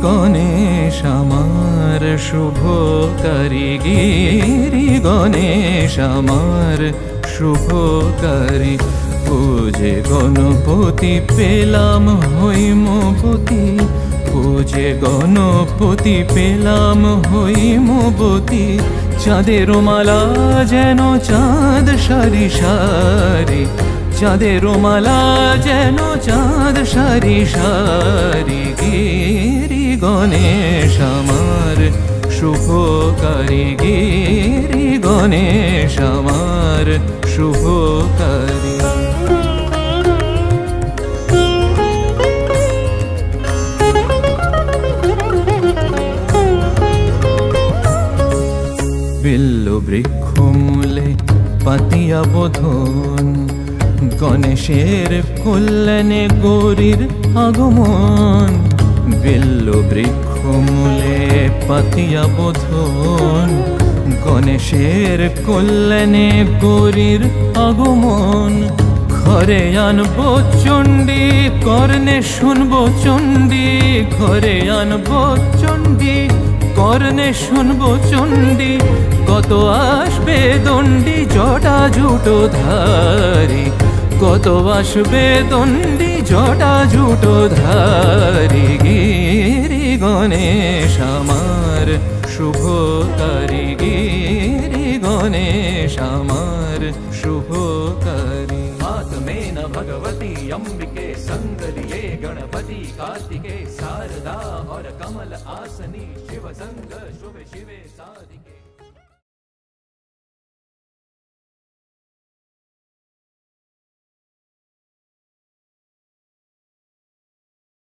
গণেশ আমার শুভকারী, গিরি গণেশ আমার শুভকারী। পূজে গণপতি পেলাম হৈমবতী, পূজে গণপতি পেলাম হৈমবতী। চাঁদের মালা যেন চাঁদ সারি সারি, চাঁদের মালা যেন চাঁদ সারি সারি। গিরি গণেশ আমার শুভকারী, গিরি গণেশ আমার শুভকারী। বিল্ল বৃক্ষ মূলে পাতিয়া বোধন, গণেশের কল্যাণে গৌরীর আগমন। বিল্ল বৃক্ষ মূলে পাতিয়া বোধন, গণেশের কল্যাণে গৌরীর আগমন। ঘরে আনবো চণ্ডী, কর্ণে শুনবো চণ্ডী, ঘরে আনবো চণ্ডী, কর্ণে শুনবো চণ্ডী। কত আসবে দণ্ডী জটা জুটো ধারি, কত আসবে দণ্ডী জটা জুটো ধারি। গিরি গণেশ আমার শুভকারী, গিরি গণেশ আমার शुभकारी। हाथ में न भगवती अंबिके, संग लिए गणपति कार्तिके, शारदा और कमल आसनी, शिव संग शुभ शिवे साधिके।